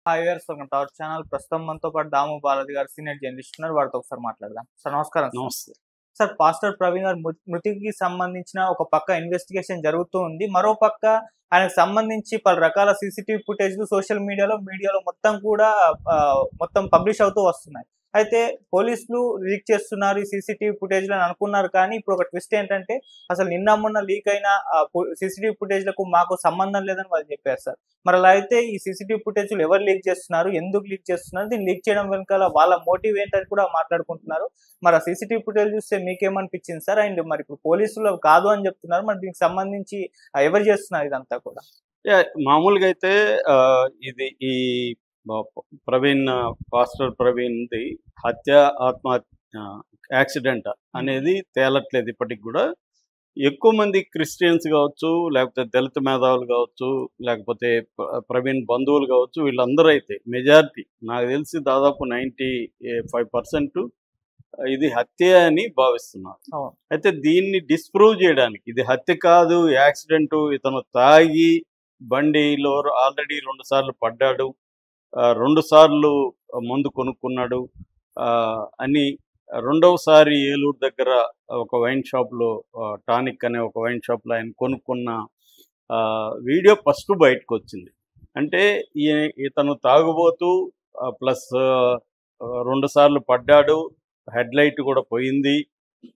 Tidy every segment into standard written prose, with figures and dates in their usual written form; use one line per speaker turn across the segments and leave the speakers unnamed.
Hi viewers, welcome to our channel. ప్రస్తుతం మనతో పాటు దాము బాలాజీ గారు సీనియర్ జర్నలిస్ట్ ఉన్నారు. వారితో ఒకసారి మాట్లాడదాం. సార్ నమస్కారం.
నమస్తే.
సార్, పాస్టర్ ప్రవీణ్ గారి మృతికి సంబంధించిన ఒక పక్క ఇన్వెస్టిగేషన్ జరుగుతూ ఉంది. మరో పక్క ఆయనకు సంబంధించి పలు రకాల సీసీటీవీ ఫుటేజ్లు సోషల్ మీడియాలో మొత్తం కూడా మొత్తం పబ్లిష్ అవుతూ వస్తున్నాయి. అయితే పోలీసులు లీక్ చేస్తున్నారు ఈ సీసీటీవీ ఫుటేజ్లు అని అనుకున్నారు. కానీ ఇప్పుడు ఒక ట్విస్ట్ ఏంటంటే, అసలు నిన్న మొన్న లీక్ అయిన సీసీటీవీ ఫుటేజ్లకు మాకు సంబంధం లేదని వాళ్ళు చెప్పారు సార్. మరి అలా అయితే ఈ సీసీటీవీ ఫుటేజ్లు ఎవరు లీక్ చేస్తున్నారు, ఎందుకు లీక్ చేస్తున్నారు, దీన్ని లీక్ చేయడం వెనకాల వాళ్ళ మోటివ్ ఏంటని కూడా మాట్లాడుకుంటున్నారు. మరి ఆ సీసీటీవీ ఫుటేజ్ చూస్తే మీకేమనిపించింది సార్? అండ్ మరి ఇప్పుడు పోలీసులు కాదు అని చెప్తున్నారు. మరి దీనికి సంబంధించి ఎవరు చేస్తున్నారు ఇదంతా కూడా?
మామూలుగా అయితే ఇది ఈ ప్రవీణ్ పాస్టర్ ప్రవీణ్ది ఆత్మహత్య యాక్సిడెంట్ అనేది తేలట్లేదు ఇప్పటికి కూడా. ఎక్కువ మంది క్రిస్టియన్స్ కావచ్చు, లేకపోతే దళిత మేధావులు కావచ్చు, లేకపోతే ప్రవీణ్ బంధువులు కావచ్చు, వీళ్ళందరూ అయితే మెజారిటీ నాకు తెలిసి దాదాపు 95% ఇది హత్య అని భావిస్తున్నారు. అయితే దీన్ని డిస్ప్రూవ్ చేయడానికి ఇది హత్య కాదు, యాక్సిడెంట్, ఇతను తాగి బండిలో ఆల్రెడీ 2 సార్లు పడ్డాడు, 2 సార్లు మందు కొనుక్కున్నాడు అని రెండవసారి ఏలూరు దగ్గర ఒక వైన్ షాప్లో టానిక్ అనే ఒక వైన్ షాప్లో ఆయన కొనుక్కున్న వీడియో ఫస్ట్ బయటకు వచ్చింది. అంటే ఇతను తాగుబోతూ ప్లస్ 2 సార్లు పడ్డాడు, హెడ్ లైట్ కూడా పోయింది.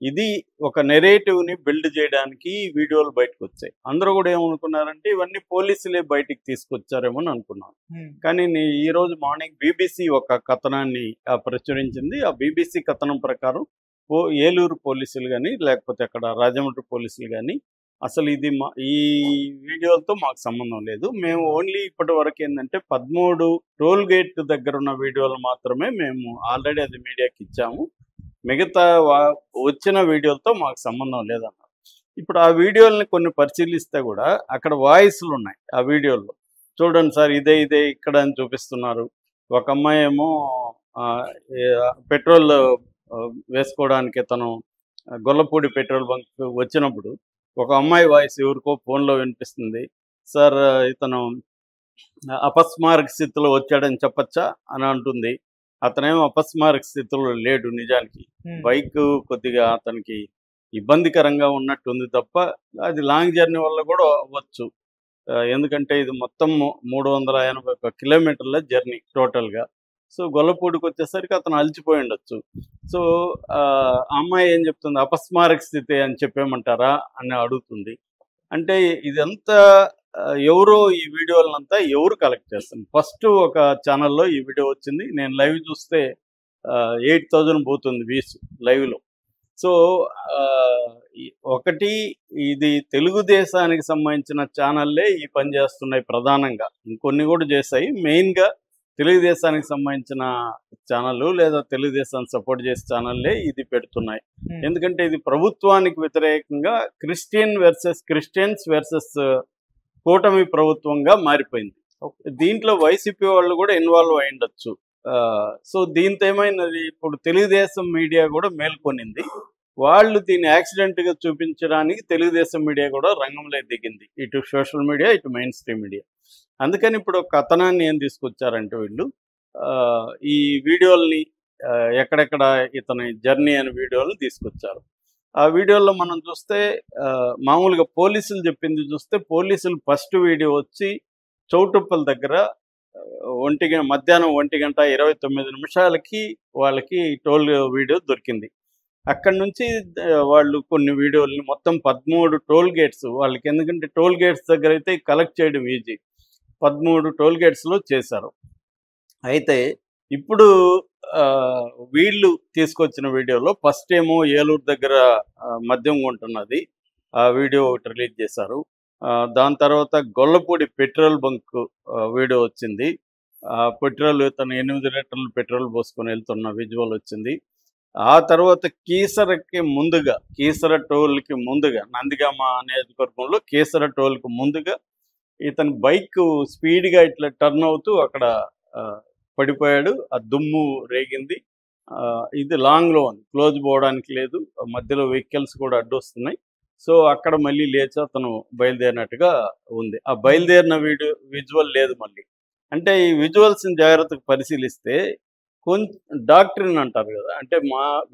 ఇది ఒక నెరేటివ్ని బిల్డ్ చేయడానికి ఈ వీడియోలు బయటకు వచ్చాయి. అందరూ కూడా ఏమనుకున్నారంటే ఇవన్నీ పోలీసులే బయటికి తీసుకొచ్చారేమో అని అనుకున్నాను. కానీ ఈరోజు మార్నింగ్ BBC ఒక కథనాన్ని ప్రచురించింది. ఆ BBC కథనం ప్రకారం ఏలూరు పోలీసులు కానీ లేకపోతే అక్కడ రాజమండ్రి పోలీసులు కానీ అసలు ఇది ఈ వీడియోలతో మాకు సంబంధం లేదు, మేము ఓన్లీ ఇప్పటి వరకు ఏంటంటే 13 టోల్ గేట్ దగ్గర ఉన్న వీడియోలు మాత్రమే మేము ఆల్రెడీ అది మీడియాకి ఇచ్చాము, మిగతా వచ్చిన వీడియోలతో మాకు సంబంధం లేదన్నారు. ఇప్పుడు ఆ వీడియోలని కొన్ని పరిశీలిస్తే కూడా అక్కడ వాయిస్లు ఉన్నాయి ఆ వీడియోల్లో. చూడండి సార్, ఇదే ఇక్కడ అని చూపిస్తున్నారు. ఒక అమ్మాయి ఏమో పెట్రోల్ వేసుకోవడానికి తను గొల్లపూడి పెట్రోల్ బంక్ వచ్చినప్పుడు ఒక అమ్మాయి వాయిస్ ఎవరికో ఫోన్లో వినిపిస్తుంది. సార్, ఇతను అపస్మారక స్థితిలో వచ్చాడని చెప్పచ్చా అని అంటుంది. అతనేమో అపస్మారక స్థితిలో లేడు, నిజానికి బైక్ కొద్దిగా అతనికి ఇబ్బందికరంగా ఉన్నట్టుంది తప్ప అది లాంగ్ జర్నీ వల్ల కూడా అవ్వచ్చు. ఎందుకంటే ఇది మొత్తం 381 కిలోమీటర్ల జర్నీ టోటల్గా. సో గొల్లపూడికి వచ్చేసరికి అతను అలసిపోయి ఉండొచ్చు. సో అమ్మాయి ఏం చెప్తుంది, అపస్మారక స్థితి అని చెప్పేమంటారా అని అడుగుతుంది. అంటే ఇదంతా ఎవరో ఈ వీడియోలంతా ఎవరు కలెక్ట్ చేస్తుంది? ఫస్ట్ ఒక ఛానల్లో ఈ వీడియో వచ్చింది, నేను లైవ్ చూస్తే 8000 పోతుంది వ్యూస్ లైవ్లో. సో ఒకటి ఇది తెలుగుదేశానికి సంబంధించిన ఛానల్లే ఈ పని చేస్తున్నాయి ప్రధానంగా, ఇంకొన్ని కూడా చేస్తాయి. మెయిన్గా తెలుగుదేశానికి సంబంధించిన ఛానళ్ళు లేదా తెలుగుదేశాన్ని సపోర్ట్ చేసే ఛానల్లే ఇది పెడుతున్నాయి. ఎందుకంటే ఇది ప్రభుత్వానికి వ్యతిరేకంగా క్రిస్టియన్స్ వర్సెస్ కూటమి ప్రభుత్వంగా మారిపోయింది. దీంట్లో వైసీపీ వాళ్ళు కూడా ఇన్వాల్వ్ అయి ఉండొచ్చు. సో దీంతో ఏమైనది, ఇప్పుడు తెలుగుదేశం మీడియా కూడా మేల్కొనింది. వాళ్ళు దీన్ని యాక్సిడెంట్గా చూపించడానికి తెలుగుదేశం మీడియా కూడా రంగంలో దిగింది, ఇటు సోషల్ మీడియా ఇటు మెయిన్ స్ట్రీమ్ మీడియా. అందుకని ఇప్పుడు ఒక కథనాన్ని ఏం తీసుకొచ్చారంటే వీళ్ళు ఈ వీడియోల్ని ఎక్కడెక్కడ ఇతని జర్నీ అనే వీడియోలు తీసుకొచ్చారు. ఆ వీడియోలో మనం చూస్తే మామూలుగా పోలీసులు చెప్పింది చూస్తే, పోలీసులు ఫస్ట్ వీడియో వచ్చి చౌటుప్పల దగ్గర మధ్యాహ్నం 1:29 వాళ్ళకి టోల్ వీడియో దొరికింది. అక్కడి నుంచి వాళ్ళు కొన్ని వీడియోల్ని మొత్తం 13 టోల్ గేట్స్ వాళ్ళకి, ఎందుకంటే టోల్ గేట్స్ దగ్గర అయితే కలెక్ట్ చేయడం ఈజీ, 13 టోల్ గేట్స్లో చేశారు. అయితే ఇప్పుడు వీళ్ళు తీసుకొచ్చిన వీడియోలో ఫస్ట్ ఏమో ఏలూరు దగ్గర మద్యం కొంటున్నది ఆ వీడియో ఒకటి రిలీజ్ చేశారు. దాని తర్వాత గొల్లపూడి పెట్రోల్ బంక్ వీడియో వచ్చింది. పెట్రోల్ తను 8 లీటర్లు పెట్రోల్ పోసుకొని వెళ్తున్న విజువల్ వచ్చింది. ఆ తర్వాత కీసర టోల్కి ముందుగా నందిగామ నియోజకవర్గంలో కీసర టోల్కి ముందుగా ఇతని బైక్ స్పీడ్గా ఇట్లా టర్న్ అవుతూ అక్కడ పడిపోయాడు, ఆ దుమ్ము రేగింది. ఇది లాంగ్లో ఉంది, క్లోజ్ పోవడానికి లేదు, మధ్యలో వెహికల్స్ కూడా అడ్డొస్తున్నాయి. సో అక్కడ మళ్ళీ లేచి అతను బయలుదేరినట్టుగా ఉంది. ఆ బయలుదేరిన విజువల్ లేదు మళ్ళీ. అంటే ఈ విజువల్స్ని జాగ్రత్తగా పరిశీలిస్తే కొంచెం డాక్ట్రిన్ అంటారు కదా, అంటే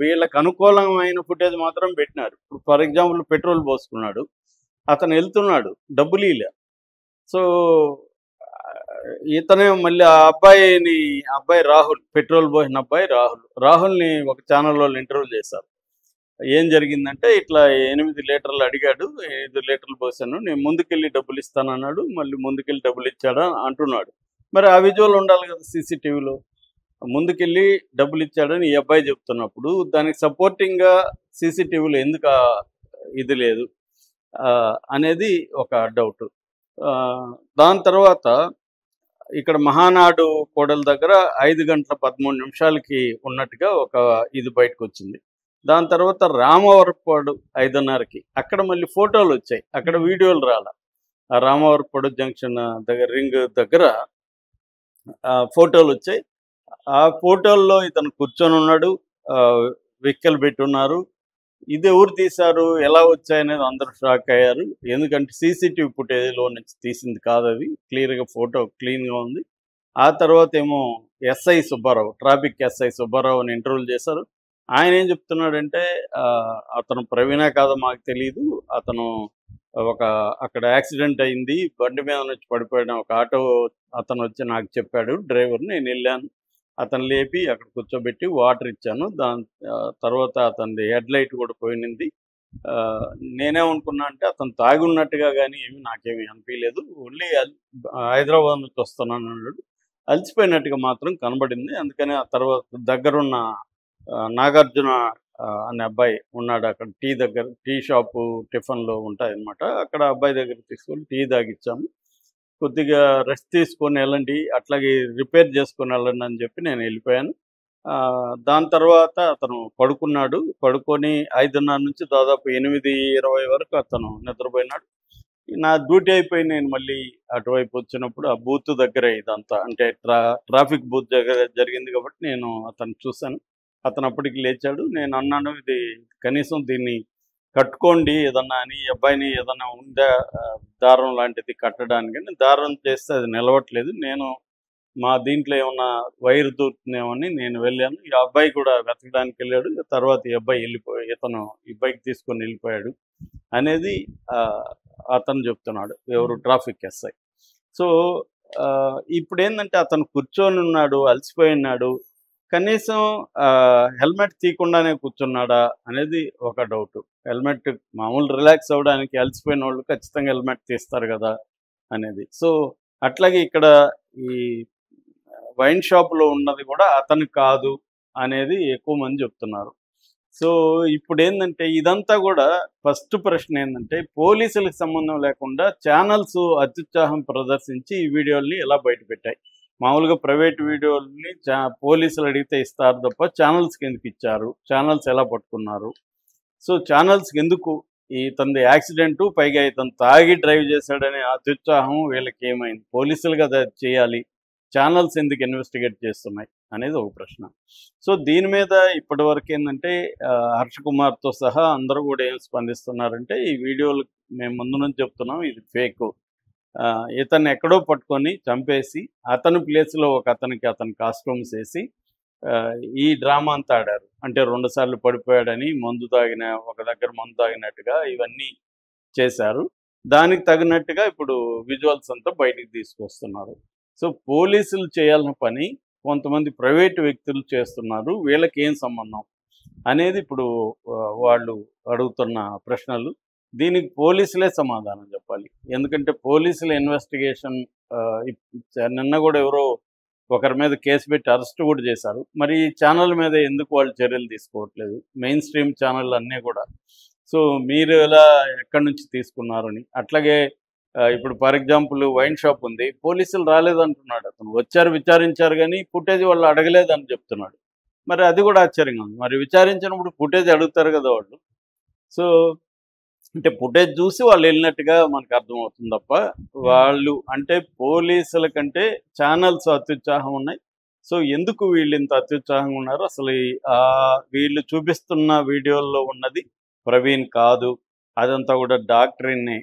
వీళ్ళకి అనుకూలమైన ఫుటేజ్ మాత్రం పెట్టినారు. ఇప్పుడు ఫర్ ఎగ్జాంపుల్ పెట్రోల్ పోసుకున్నాడు, అతను వెళ్తున్నాడు, డబ్బులు ఇలే. సో ఇతనే మళ్ళీ ఆ అబ్బాయి రాహుల్, పెట్రోల్ పోసిన అబ్బాయి రాహుల్ని ఒక ఛానల్ వాళ్ళు ఇంటర్వ్యూ చేశారు. ఏం జరిగిందంటే ఇట్లా 8 లీటర్లు అడిగాడు, 5 లీటర్లు పోసాను, నేను ముందుకెళ్ళి డబ్బులు ఇస్తానన్నాడు, మళ్ళీ ముందుకెళ్ళి డబ్బులు ఇచ్చాడా అంటున్నాడు. మరి ఆ విజువల్ ఉండాలి కదా సీసీటీవీలో. ముందుకెళ్ళి డబ్బులు ఇచ్చాడని ఈ అబ్బాయి చెప్తున్నప్పుడు దానికి సపోర్టింగ్గా సీసీటీవీలో ఎందుకు ఇది లేదు అనేది ఒక డౌట్. దాని తర్వాత ఇక్కడ మహానాడు కోడల దగ్గర 5 గంటల 13 నిమిషాలకి ఉన్నట్టుగా ఒక ఇది బయటకు వచ్చింది. దాని తర్వాత రామవరపాడు 5:30కి అక్కడ మళ్ళీ ఫోటోలు వచ్చాయి, అక్కడ వీడియోలు రాలా. ఆ రామవరపాడు జంక్షన్ దగ్గర రింగ్ దగ్గర ఫోటోలు వచ్చాయి. ఆ ఫోటోల్లో ఇతను కూర్చొని ఉన్నాడు, వెహికల్ పెట్టున్నారు. ఇది ఎవరు తీశారు, ఎలా వచ్చాయనేది అందరూ షాక్ అయ్యారు. ఎందుకంటే సీసీటీవీ ఫుటేజ్లో నుంచి తీసింది కాదు, అది క్లియర్గా ఫోటో క్లీన్గా ఉంది. ఆ తర్వాత ఏమో ఎస్ఐ సుబ్బారావు, ట్రాఫిక్ ఎస్ఐ సుబ్బారావుని ఇంటర్వ్యూ చేశారు. ఆయన ఏం చెప్తున్నాడంటే అతను ప్రవీణా కాదో మాకు తెలియదు, అతను అక్కడ యాక్సిడెంట్ అయింది, బండి మీద నుంచి పడిపోయిన ఒక ఆటో అతను వచ్చి నాకు చెప్పాడు డ్రైవర్, నేను వెళ్ళాను, అతను లేపి అక్కడ కూర్చోబెట్టి వాటర్ ఇచ్చాను. దాని తర్వాత అతనిది హెడ్ లైట్ కూడా పోయింది. నేనేమనుకున్నా అంటే అతను తాగి ఉన్నట్టుగా కానీ నాకేమీ అనిపించలేదు, ఓన్లీ హైదరాబాద్ నుంచి వస్తున్నాను అన్నాడు. అలసిపోయినట్టుగా మాత్రం కనబడింది. అందుకని ఆ తర్వాత దగ్గరున్న నాగార్జున అనే అబ్బాయి ఉన్నాడు అక్కడ, టీ షాపు టిఫిన్లో ఉంటాయి అన్నమాట, అక్కడ అబ్బాయి దగ్గర తీసుకొని టీ తాగిచ్చాము. కొద్దిగా రెస్ట్ తీసుకొని వెళ్ళండి, అట్లాగే రిపేర్ చేసుకొని వెళ్ళండి అని చెప్పి నేను వెళ్ళిపోయాను. దాని తర్వాత అతను పడుకొని 5:30 నుంచి దాదాపు 8:20 వరకు అతను నిద్రపోయినాడు. నా డ్యూటీ అయిపోయి నేను మళ్ళీ అటువైపు వచ్చినప్పుడు ఆ బూత్ దగ్గర ఇదంతా అంటే ట్రాఫిక్ బూత్ దగ్గర జరిగింది కాబట్టి నేను అతను చూశాను. అతను అప్పటికి లేచాడు. నేను అన్నాను, ఇది కనీసం దీన్ని కట్టుకోండి ఏదన్నా అని, అబ్బాయిని ఏదన్నా ఉందా దారం లాంటిది కట్టడానికి. దారం చేస్తే అది నిలవట్లేదు, నేను మా దీంట్లో ఏమన్నా వైర్ దొరుకుతుందేమని నేను వెళ్ళాను. ఈ అబ్బాయి కూడా వెతకడానికి వెళ్ళాడు. తర్వాత ఈ అబ్బాయి ఇతను ఈ బైక్ తీసుకొని వెళ్ళిపోయాడు అనేది అతను చెప్తున్నాడు, ఎవరు ట్రాఫిక్ ఎస్ఐ. సో ఇప్పుడు ఏంటంటే అతను కూర్చొని ఉన్నాడు, అలసిపోయి ఉన్నాడు, కనీసం హెల్మెట్ తీయకుండానే కూర్చున్నాడా అనేది ఒక డౌట్. హెల్మెట్ మామూలు రిలాక్స్ అవ్వడానికి అలసిపోయిన వాళ్ళు ఖచ్చితంగా హెల్మెట్ తీస్తారు కదా అనేది. సో అట్లాగే ఇక్కడ ఈ వైన్ షాప్లో ఉన్నది కూడా అతను కాదు అనేది ఎక్కువ మంది చెప్తున్నారు. సో ఇప్పుడు ఏంటంటే ఇదంతా కూడా ఫస్ట్ ప్రశ్న ఏంటంటే పోలీసులకు సంబంధం లేకుండా ఛానల్స్ అత్యుత్సాహం ప్రదర్శించి ఈ వీడియోల్ని ఎలా బయటపెట్టాయి. మామూలుగా ప్రైవేట్ వీడియోల్ని పోలీసులు అడిగితే ఇస్తారు తప్ప ఛానల్స్కి ఎందుకు ఇచ్చారు, ఛానల్స్ ఎలా పట్టుకున్నారు, సో ఛానల్స్కి ఎందుకు ఇతని యాక్సిడెంటు, పైగా ఇతను తాగి డ్రైవ్ చేశాడనే అత్యుత్సాహం వీళ్ళకి ఏమైంది, పోలీసులు కదా చేయాలి, ఛానల్స్ ఎందుకు ఇన్వెస్టిగేట్ చేస్తున్నాయి అనేది ఒక ప్రశ్న. సో దీని మీద ఇప్పటి వరకు ఏంటంటే హర్ష కుమార్తో సహా అందరూ కూడా ఏం స్పందిస్తున్నారంటే ఈ వీడియోలు మేము ముందు నుంచి చెప్తున్నాం ఇది ఫేక్, ఇతన్ని ఎక్కడో పట్టుకొని చంపేసి అతని ప్లేస్లో అతని కాస్ట్యూమ్స్ వేసి ఈ డ్రామా అంతా ఆడారు. అంటే 2 సార్లు పడిపోయాడని ఒక దగ్గర మందు తాగినట్టుగా ఇవన్నీ చేశారు. దానికి తగినట్టుగా ఇప్పుడు విజువల్స్ అంతా బయటికి తీసుకొస్తున్నారు. సో పోలీసులు చేయాల్సిన పని కొంతమంది ప్రైవేటు వ్యక్తులు చేస్తున్నారు, వీళ్ళకి ఏం సంబంధం అనేది ఇప్పుడు వాళ్ళు అడుగుతున్న ప్రశ్నలు. దీనికి పోలీసులే సమాధానం చెప్పాలి. ఎందుకంటే పోలీసుల ఇన్వెస్టిగేషన్ నిన్న కూడా ఎవరో ఒకరి మీద కేసు పెట్టి అరెస్ట్ కూడా చేశారు. మరి ఈ ఛానల్ మీద ఎందుకు వాళ్ళు చర్యలు తీసుకోవట్లేదు, మెయిన్ స్ట్రీమ్ ఛానల్ అన్నీ కూడా. సో మీరు ఎలా ఎక్కడి నుంచి తీసుకున్నారని. అట్లాగే ఇప్పుడు ఫర్ ఎగ్జాంపుల్ వైన్ షాప్ ఉంది, పోలీసులు రాలేదంటున్నాడు, అతను వచ్చారు విచారించారు కానీ ఫుటేజ్ వాళ్ళు అడగలేదని చెప్తున్నాడు. మరి అది కూడా ఆశ్చర్యంగా ఉంది. మరి విచారించినప్పుడు ఫుటేజ్ అడుగుతారు కదా వాళ్ళు. సో అంటే ఫుటేజ్ చూసి వాళ్ళు వెళ్ళినట్టుగా మనకు అర్థమవుతుంది తప్ప వాళ్ళు అంటే పోలీసుల కంటే ఛానల్స్ అత్యుత్సాహం ఉన్నాయి. సో ఎందుకు వీళ్ళు ఇంత అత్యుత్సాహంగా ఉన్నారు, అసలు వీళ్ళు చూపిస్తున్న వీడియోల్లో ఉన్నది ప్రవీణ్ కాదు, అదంతా కూడా డాక్టరీని